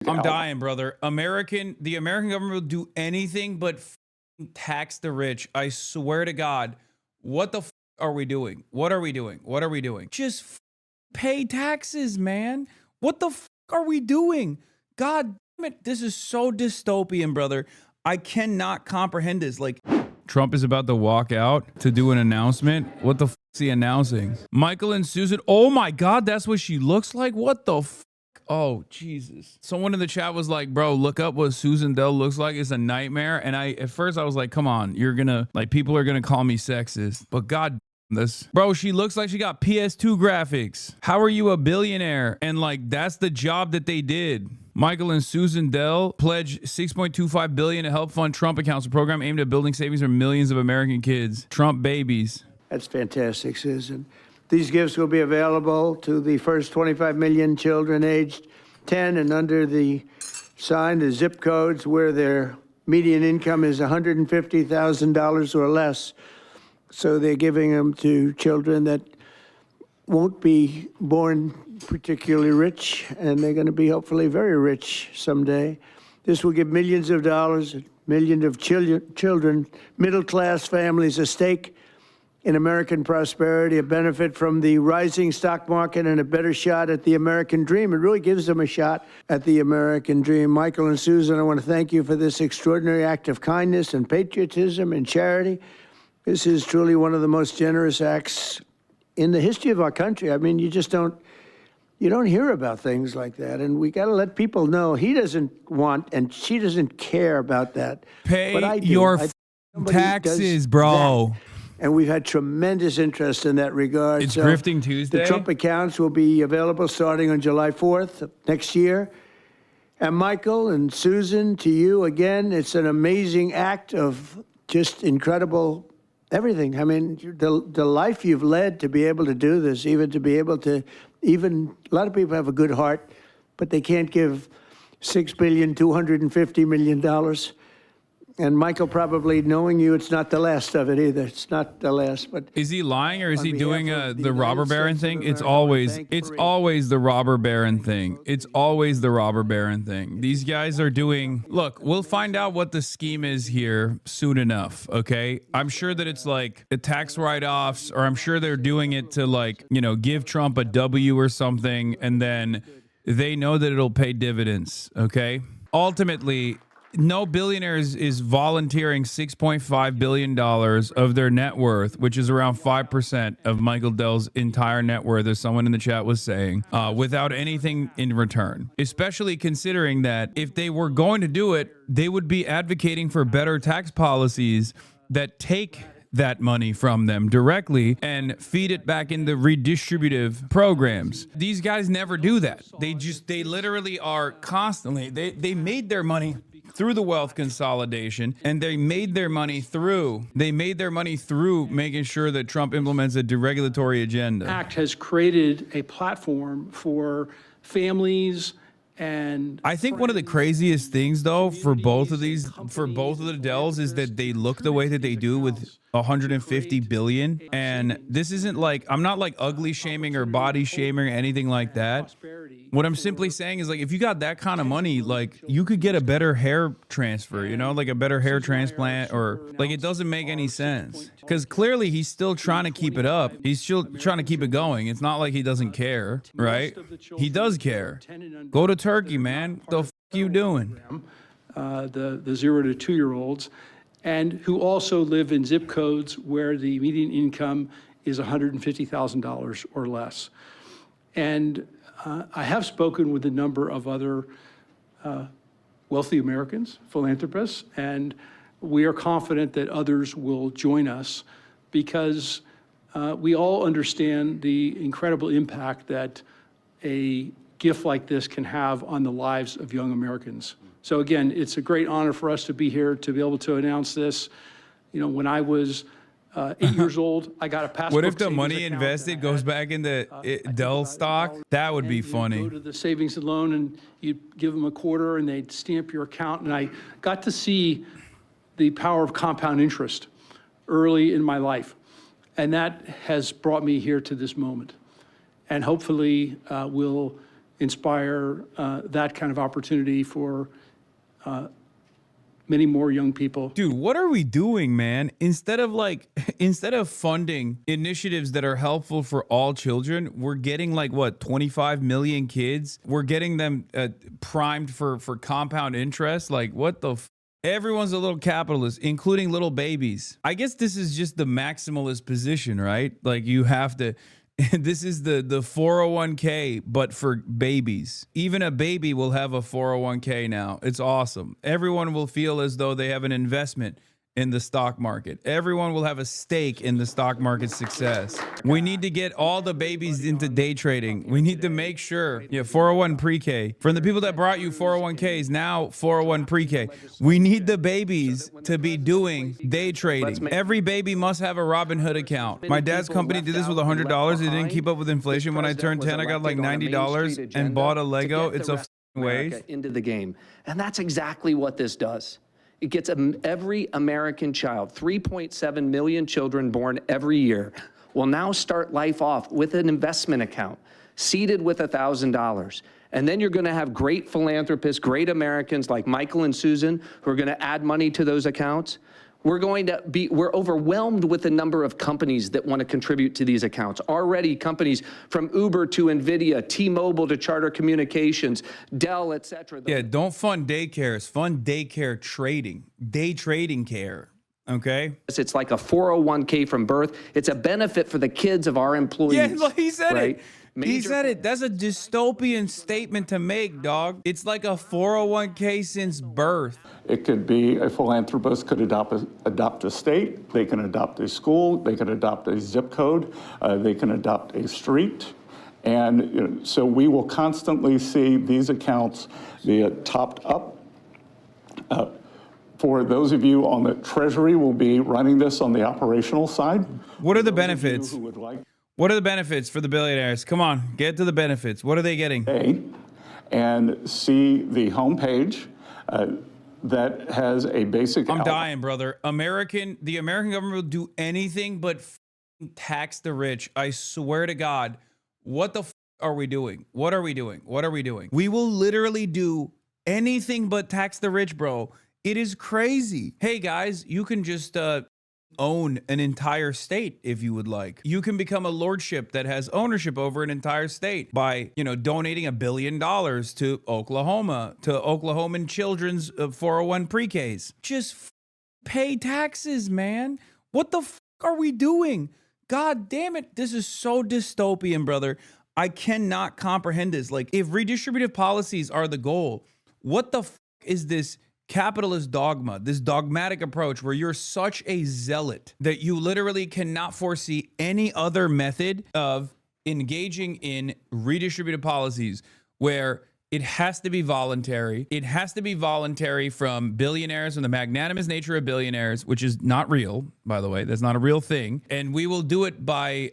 I'm dying, brother. The American government will do anything but tax the rich. I swear to God. What the are we doing? What are we doing? What are we doing? Just pay taxes, man. What the are we doing? God damn it. This is so dystopian, brother. I cannot comprehend this. Like, Trump is about to walk out to do an announcement. What the is he announcing? Michael and Susan. Oh my God, that's what she looks like? What the Oh, Jesus. Someone in the chat was like, bro, look up what Susan Dell looks like. It's a nightmare. And at first I was like, come on, you're gonna, like, people are gonna call me sexist. But God this. Bro, she looks like she got PS2 graphics. How are you a billionaire? And like, that's the job that they did. Michael and Susan Dell pledged $6.25 billion to help fund Trump accounts, a program aimed at building savings for millions of American kids. Trump babies. That's fantastic, Susan. These gifts will be available to the first 25 million children aged 10 and under the zip codes where their median income is $150,000 or less. So they're giving them to children that won't be born particularly rich, and they're going to be hopefully very rich someday. This will give millions of dollars, millions of children, middle-class families a stake in American prosperity, a benefit from the rising stock market, and a better shot at the American dream. It really gives them a shot at the American dream. Michael and Susan, I want to thank you for this extraordinary act of kindness and patriotism and charity. This is truly one of the most generous acts in the history of our country. I mean, you don't hear about things like that. And we got to let people know he doesn't want and she doesn't care about that. Pay but I do. your taxes, bro. That. And we've had tremendous interest in that regard. It's Grifting Tuesday. The Trump accounts will be available starting on July 4th of next year. And Michael and Susan, to you again, it's an amazing act of just incredible everything. I mean, the life you've led to be able to do this, even to be able to, a lot of people have a good heart, but they can't give $6.25 billion. And Michael, probably knowing you, it's not the last of it either. It's not the last. But is he lying, or is he doing the robber baron thing? It's always the robber baron thing. It's always the robber baron thing. These guys are doing. Look, we'll find out what the scheme is here soon enough. Okay, I'm sure that it's like the tax write-offs, or I'm sure they're doing it to, like, you know, give Trump a W or something, and then they know that it'll pay dividends. Okay, ultimately. No billionaire is volunteering $6.5 billion of their net worth, which is around 5% of Michael Dell's entire net worth, as someone in the chat was saying, without anything in return. Especially considering that if they were going to do it, they would be advocating for better tax policies that take that money from them directly and feed it back into redistributive programs. These guys never do that. They literally are constantly, they made their money through the wealth consolidation, and they made their money through making sure that Trump implements a deregulatory agenda. Act has created a platform for families. And I think one of the craziest things, though, for both of the Dells is that they look the way that they do with 150 billion. And this isn't like, I'm not like ugly shaming or body shaming or anything like that. What I'm simply saying is, like, if you got that kind of money, like, you could get a better hair transfer, you know, like a better hair transplant, or like, it doesn't make any sense. Because clearly he's still trying to keep it up. He's still trying to keep it going. It's not like he doesn't care, right? He does care. Go to Turkey, man. What the f you doing? The 0 to 2 year olds, and who also live in zip codes where the median income is $150,000 or less. And I have spoken with a number of other wealthy Americans, philanthropists, and we are confident that others will join us because we all understand the incredible impact that a gift like this can have on the lives of young Americans. So again, it's a great honor for us to be here to be able to announce this. You know, when I was 8 years old, I got a passport. What if the money invested goes back into Dell stock? That would be funny. Go to the savings and loan, and you give them a quarter, and they'd stamp your account. And I got to see the power of compound interest early in my life, and that has brought me here to this moment. And hopefully, will inspire that kind of opportunity for many more young people. Dude, what are we doing, man? Instead of funding initiatives that are helpful for all children, we're getting like what, 25 million kids? We're getting them primed for compound interest. Like what the everyone's a little capitalist, including little babies. I guess this is just the maximalist position, right? Like you have to this is the 401k, but for babies. Even a baby will have a 401k now. It's awesome. Everyone will feel as though they have an investment in the stock market. Everyone will have a stake in the stock market success. We need to get all the babies into day trading. We need to make sure, 401 pre-K. From the people that brought you 401ks, now 401 pre-K. We need the babies to be doing day trading. Every baby must have a Robinhood account. My dad's company did this with $100. It didn't keep up with inflation. When I turned 10, I got like $90 and bought a Lego. It's a waste. Into the game. And that's exactly what this does. It gets every American child, 3.7 million children born every year, will now start life off with an investment account, seeded with $1,000. And then you're going to have great philanthropists, great Americans like Michael and Susan, who are going to add money to those accounts. We're overwhelmed with the number of companies that want to contribute to these accounts. Already companies from Uber to NVIDIA, T-Mobile to Charter Communications, Dell, et cetera. Yeah, don't fund daycares, fund daycare trading, day trading care. Okay. It's like a 401k from birth. It's a benefit for the kids of our employees. Yeah, he said right? it. He said it. That's a dystopian statement to make, dog. It's like a 401k since birth. It could be a philanthropist could adopt a state, they can adopt a school, they can adopt a zip code, they can adopt a street. And so we will constantly see these accounts be topped up. For those of you on the Treasury, will be running this on the operational side. What are the benefits? What are the benefits for the billionaires? Come on, get to the benefits. What are they getting? And see the homepage that has a basic. I'm dying, brother. The American government will do anything but tax the rich. I swear to God. What the are we doing? What are we doing? What are we doing? We will literally do anything but tax the rich, bro. It is crazy. Hey guys, you can just own an entire state if you would like. You can become a lordship that has ownership over an entire state by, donating $1 billion to Oklahoma, to Oklahoman children's 401 pre-Ks. Just pay taxes, man. What the are we doing? God damn it. This is so dystopian, brother. I cannot comprehend this. Like, if redistributive policies are the goal, what the is this capitalist dogma, this dogmatic approach where you're such a zealot that you literally cannot foresee any other method of engaging in redistributive policies where it has to be voluntary. It has to be voluntary from billionaires and the magnanimous nature of billionaires, which is not real, by the way. That's not a real thing. And we will do it by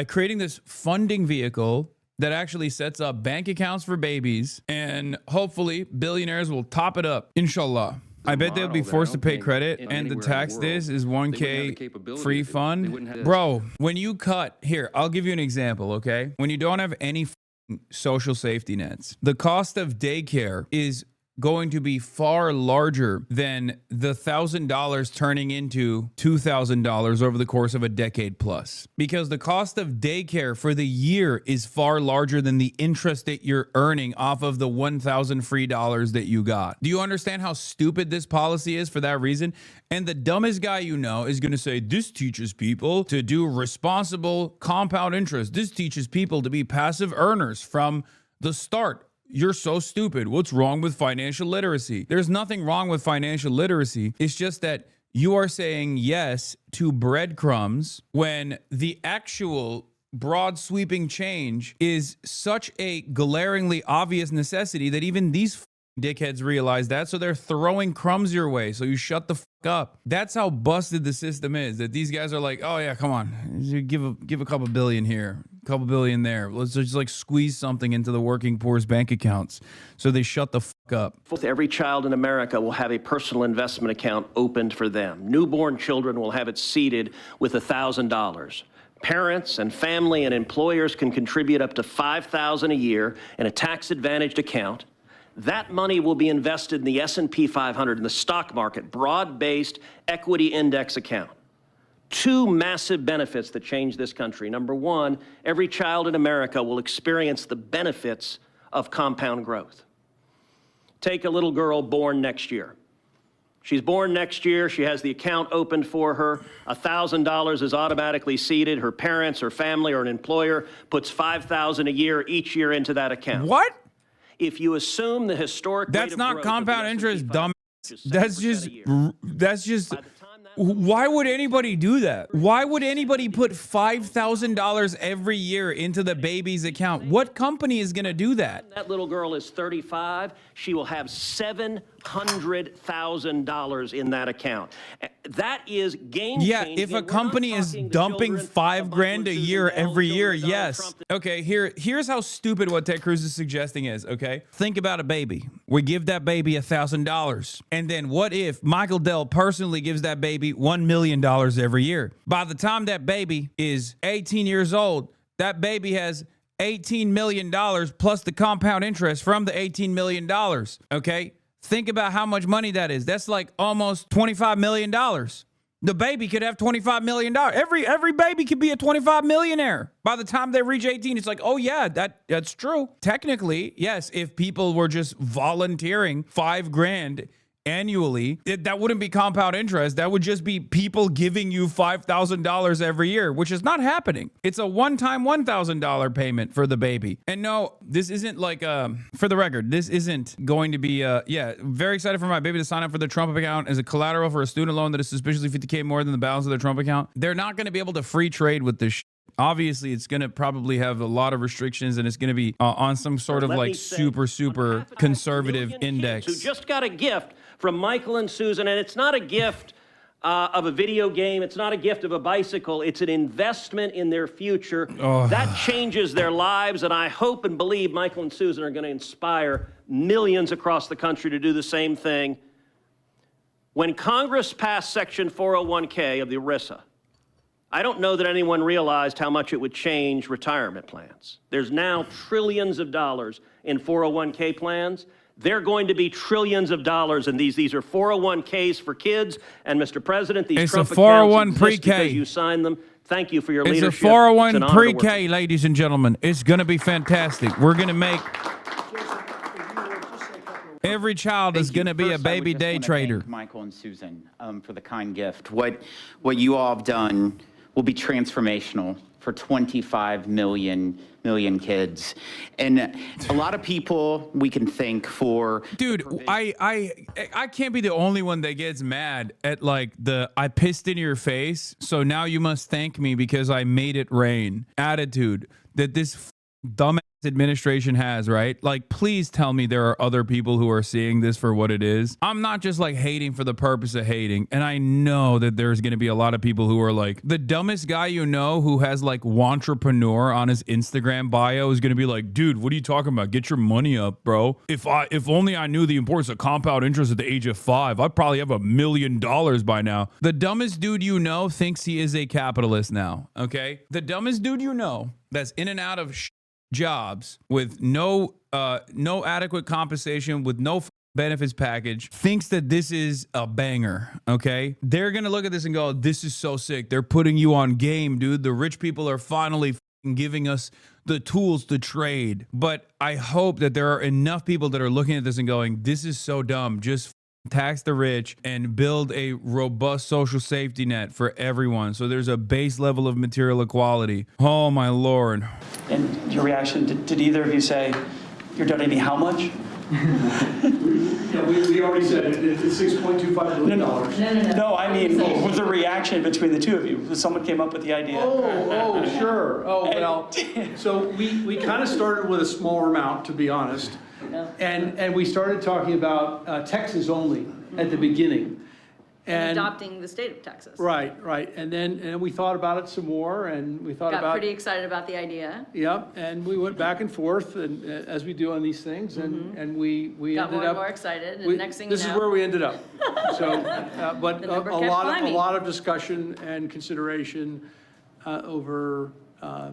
creating this funding vehicle that actually sets up bank accounts for babies, and hopefully billionaires will top it up. Inshallah. I bet they'll be forced to pay credit, and the tax this is 1K free fund. Bro, when you cut, here, I'll give you an example, okay? When you don't have any social safety nets, the cost of daycare is going to be far larger than the $1,000 turning into $2,000 over the course of a decade plus. Because the cost of daycare for the year is far larger than the interest that you're earning off of the $1,000 free dollars that you got. Do you understand how stupid this policy is for that reason? And the dumbest guy you know is going to say, this teaches people to do responsible compound interest. This teaches people to be passive earners from the start. You're so stupid. What's wrong with financial literacy? There's nothing wrong with financial literacy. It's just that you are saying yes to breadcrumbs when the actual broad sweeping change is such a glaringly obvious necessity that even these dickheads realize that, so they're throwing crumbs your way, so you shut the up. That's how busted the system is, that these guys are like, oh yeah, come on, give a couple billion here, a couple billion there. Let's just like squeeze something into the working poor's bank accounts, so they shut the up. Every child in America will have a personal investment account opened for them. Newborn children will have it seeded with $1,000. Parents and family and employers can contribute up to $5,000 a year in a tax-advantaged account. That money will be invested in the S&P 500 in the stock market, broad-based equity index account. Two massive benefits that change this country. Number one, every child in America will experience the benefits of compound growth. Take a little girl born next year. She's born next year, she has the account opened for her, $1,000 is automatically seeded, her parents or family or an employer puts $5,000 a year each year into that account. What? If you assume the historic rate That's of not growth of compound the interest, S&P dumb. 500, That's just, by the time that why would anybody do that? Why would anybody put $5,000 every year into the baby's account? What company is going to do that? that little girl is 35, she will have $700,000 in that account. That is game Yeah, changing. if a We're not company is talking the dumping children $5 of grand a Michael and year Susan Dell, every children year, of Donald yes. Trump. Okay, here's how stupid what Ted Cruz is suggesting is, okay? Think about a baby. We give that baby $1,000. And then what if Michael Dell personally gives that baby $1 million every year? By the time that baby is 18 years old, that baby has $18 million plus the compound interest from the $18 million, okay? Think about how much money that is. That's like almost $25 million. The baby could have $25 million. Every baby could be a 25 millionaire. By the time they reach 18, it's like, oh yeah, that's true. Technically, yes, if people were just volunteering $5 grand annually, that wouldn't be compound interest. That would just be people giving you $5,000 every year, which is not happening. It's a one-time $1,000 payment for the baby. And no, this isn't like, for the record, this isn't going to be, yeah, very excited for my baby to sign up for the Trump account as a collateral for a student loan that is suspiciously $50K more than the balance of their Trump account. They're not going to be able to free trade with this Obviously, it's going to probably have a lot of restrictions, and it's going to be on some sort of like super conservative index. Who just got a gift from Michael and Susan, and it's not a gift of a video game. It's not a gift of a bicycle. It's an investment in their future. That changes their lives, and I hope and believe Michael and Susan are going to inspire millions across the country to do the same thing. When Congress passed Section 401K of the ERISA, I don't know that anyone realized how much it would change retirement plans. There's now trillions of dollars in 401K plans. They're going to be trillions of dollars in these. These are 401Ks for kids. And Mr. President, these Trump accounts exist because you signed them. Thank you for your leadership. It's a 401 pre-K, ladies and gentlemen. It's going to be fantastic. We're going to make... Every child is going to be a baby day trader. Michael and Susan, for the kind gift. What you all have done will be transformational for 25 million kids. And a lot of people we can thank for... Dude, I can't be the only one that gets mad at like the I pissed in your face, so now you must thank me because I made it rain attitude that this dumbass administration has, right? Like, please tell me there are other people who are seeing this for what it is. I'm not just like hating for the purpose of hating. And I know that there's going to be a lot of people who are like, the dumbest guy you know who has like wantrepreneur on his Instagram bio is going to be like, dude, what are you talking about? Get your money up, bro. If only I knew the importance of compound interest at the age of 5, I'd probably have $1 million by now. The dumbest dude you know thinks he is a capitalist now, okay? The dumbest dude you know that's in and out of jobs with no adequate compensation, with no benefits package, thinks that this is a banger, okay? They're gonna look at this and go, this is so sick. They're putting you on game, dude. The rich people are finally giving us the tools to trade. But I hope that there are enough people that are looking at this and going, this is so dumb. Just tax the rich and build a robust social safety net for everyone so there's a base level of material equality. Oh my Lord. And your reaction, did either of you say you're donating how much? Yeah, we already said it. It's $6.25 billion. No, I mean, was the reaction between the two of you? Someone came up with the idea. Oh, sure. Oh, well, so we kind of started with a smaller amount, to be honest. And we started talking about Texas only at the beginning. And adopting the state of Texas. Right. And then we thought about it some more, and we thought got pretty excited about the idea. Yep, and we went back and forth, and as we do on these things, and we got ended more up... and more excited, and next thing you know... This is where we ended up. So, but a lot of discussion and consideration, over a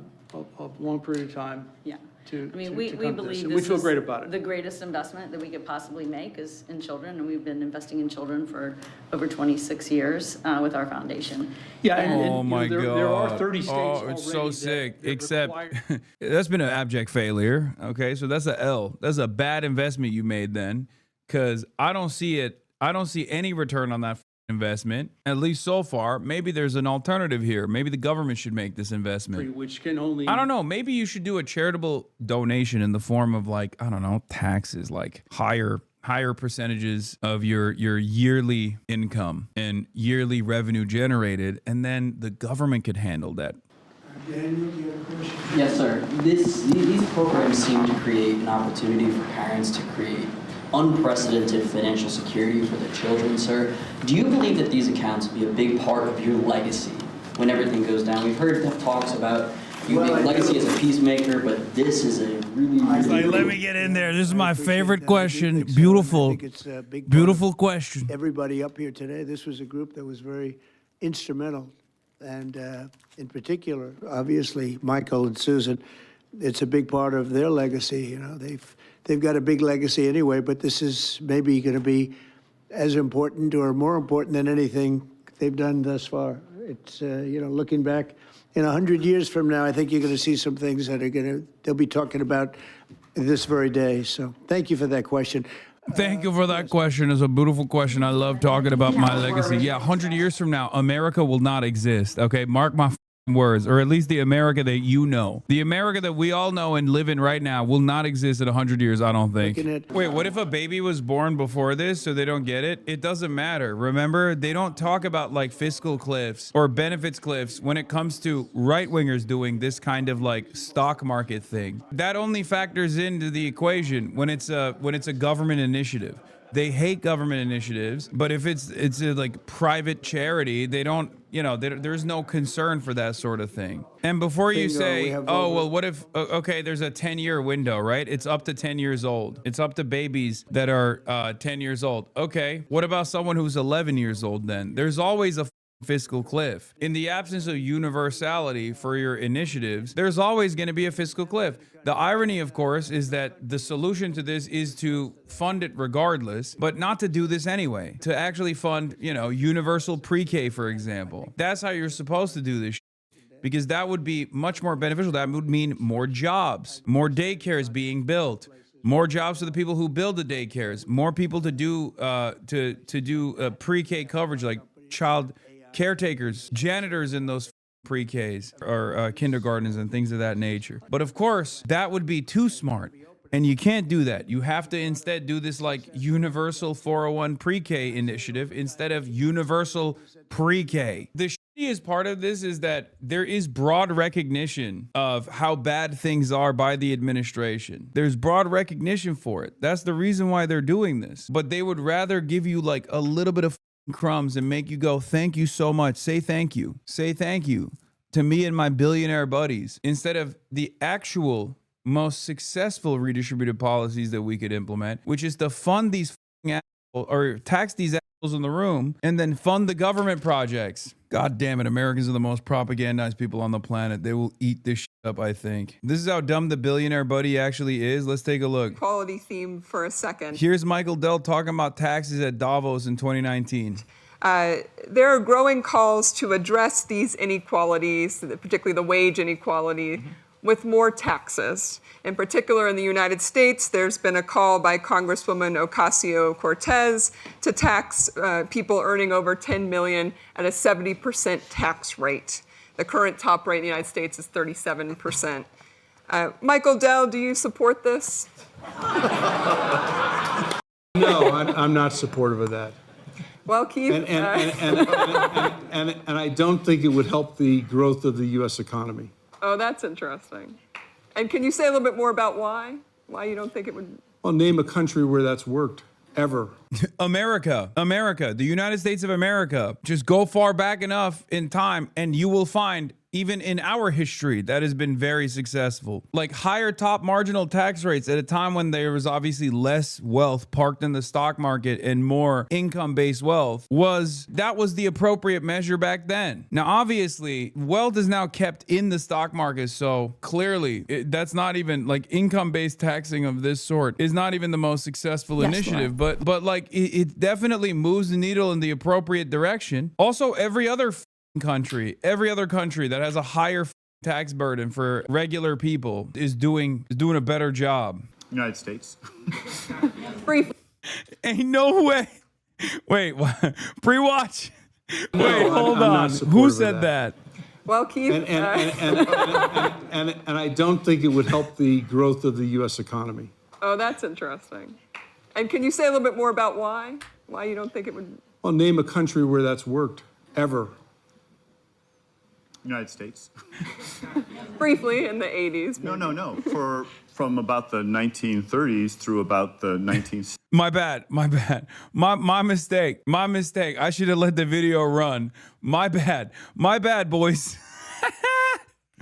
long period of time. Yeah. To I mean, to we come to this. believe And we this feel is great about it. the greatest investment that we could possibly make is in children, and we've been investing in children for over 26 years with our foundation. Yeah, And- and, Oh you know, my God. there are 30 states Oh, it's so already sick. that Except require- that's been an abject failure. Okay. So that's a L. That's a bad investment you made then. Cause I don't see it. I don't see any return on that investment, at least so far. Maybe there's an alternative here. Maybe the government should make this investment. which can only. I don't know. Maybe you should do a charitable donation in the form of, like, I don't know, taxes, like higher percentages of your yearly income and yearly revenue generated, and then the government could handle that. Yes, sir. These programs seem to create an opportunity for parents to create unprecedented financial security for their children, sir. Do you believe that these accounts will be a big part of your legacy when everything goes down? We've heard talks about legacy as a peacemaker, but this is a really Let me get in there. This is my favorite question. Beautiful, beautiful question. Everybody up here today, this was a group that was very instrumental. And in particular, obviously, Michael and Susan, it's a big part of their legacy. You know, they've got a big legacy anyway, but this is maybe going to be as important or more important than anything they've done thus far. It's, you know, looking back in 100 years from now, I think you're going to see some things that they'll be talking about this very day. So thank you for that question. Thank you for that question. It's a beautiful question. I love talking about my legacy. Yeah, 100 years from now, America will not exist. Okay, mark my words, or at least the America that you know. The America that we all know and live in right now will not exist in 100 years, I don't think. Wait, what if a baby was born before this so they don't get it? It doesn't matter. Remember, they don't talk about like fiscal cliffs or benefits cliffs when it comes to right-wingers doing this kind of like stock market thing. That only factors into the equation when it's a government initiative. They hate government initiatives, but if it's a like private charity, they don't, you know, there's no concern for that sort of thing. And before you say, oh, well, what if, okay, there's a 10-year window, right? It's up to 10 years old. It's up to babies that are 10 years old. Okay, what about someone who's 11 years old then? There's always a fiscal cliff. In the absence of universality for your initiatives, there's always going to be a fiscal cliff. The irony, of course, is that the solution to this is to fund it regardless, but not to do this anyway. To actually fund, you know, universal pre-K, for example. That's how you're supposed to do this, because that would be much more beneficial. That would mean more jobs, more daycares being built, more jobs for the people who build the daycares, more people to do pre-K coverage, like child caretakers, janitors in those pre-Ks or kindergartens and things of that nature. But of course, that would be too smart. And you can't do that. You have to instead do this like universal 401 pre-K initiative instead of universal pre-K. The shittiest part of this is that there is broad recognition of how bad things are by the administration. There's broad recognition for it. That's the reason why they're doing this. But they would rather give you like a little bit of crumbs and make you go, thank you so much. Say thank you. Say thank you to me and my billionaire buddies, instead of the actual most successful redistributive policies that we could implement, which is to fund these assholes or tax these assholes in the room and then fund the government projects. God damn it, Americans are the most propagandized people on the planet. They will eat this shit up, I think. This is how dumb the billionaire buddy actually is. Let's take a look. Quality theme for a second. Here's Michael Dell talking about taxes at Davos in 2019. There are growing calls to address these inequalities, particularly the wage inequality, with more taxes. In particular, in the United States, there's been a call by Congresswoman Ocasio-Cortez to tax people earning over $10 million at a 70% tax rate. The current top rate in the United States is 37%. Michael Dell, do you support this? No, I'm not supportive of that. Well, Keith. And I don't think it would help the growth of the U.S. economy. Oh, that's interesting. And can you say a little bit more about why? Why you don't think it would? Well, name a country where that's worked, ever. America, the United States of America. Just go far back enough in time and you will find even in our history, that has been very successful. Like higher top marginal tax rates at a time when there was obviously less wealth parked in the stock market and more income-based wealth was the appropriate measure back then. Now, obviously, wealth is now kept in the stock market, so clearly that's not even like income-based taxing of this sort is not even the most successful initiative, but like it definitely moves the needle in the appropriate direction. Also, every other country that has a higher tax burden for regular people is doing a better job. United States. Briefly. Ain't no way. Wait, what? Pre-watch. No, Wait, hold I'm on. not Who supportive said of that? Well, Keith. And I don't think it would help the growth of the U.S. economy. Oh, that's interesting. And can you say a little bit more about why? Why you don't think it would? Well, name a country where that's worked, ever. United States. Briefly, in the 80s. No. From about the 1930s through about the 1960s. My bad. My mistake. I should have let the video run. My bad, boys.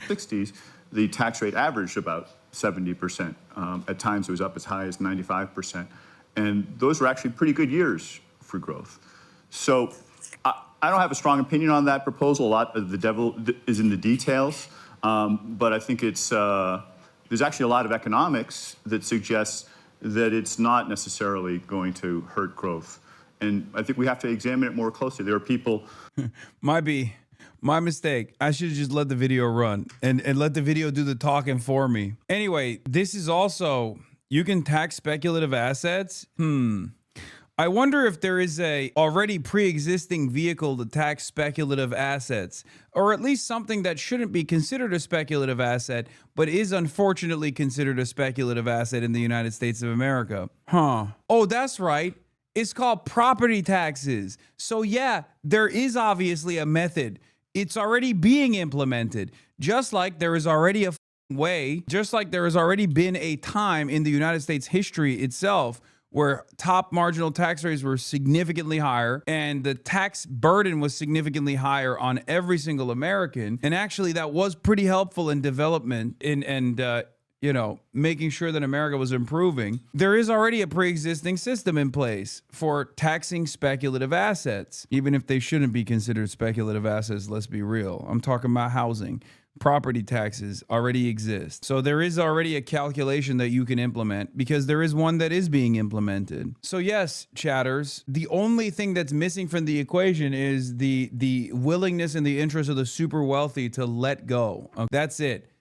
60s, the tax rate averaged about 70%. At times it was up as high as 95%. And those were actually pretty good years for growth. So I don't have a strong opinion on that proposal. A lot of the devil is in the details. But I think there's actually a lot of economics that suggests that it's not necessarily going to hurt growth. And I think we have to examine it more closely. There are people. My mistake. I should have just let the video run and let the video do the talking for me. Anyway, this is also, you can tax speculative assets. I wonder if there is a already pre-existing vehicle to tax speculative assets, or at least something that shouldn't be considered a speculative asset, but is unfortunately considered a speculative asset in the United States of America. Oh, that's right. It's called property taxes. So yeah, there is obviously a method. It's already being implemented, just like there is already a way, just like there has already been a time in the United States history itself where top marginal tax rates were significantly higher and the tax burden was significantly higher on every single American. And actually that was pretty helpful in development and making sure that America was improving. There is already a pre-existing system in place for taxing speculative assets, even if they shouldn't be considered speculative assets, let's be real. I'm talking about housing. Property taxes already exist. So there is already a calculation that you can implement because there is one that is being implemented. So yes, chatters, the only thing that's missing from the equation is the willingness and the interest of the super wealthy to let go. That's it.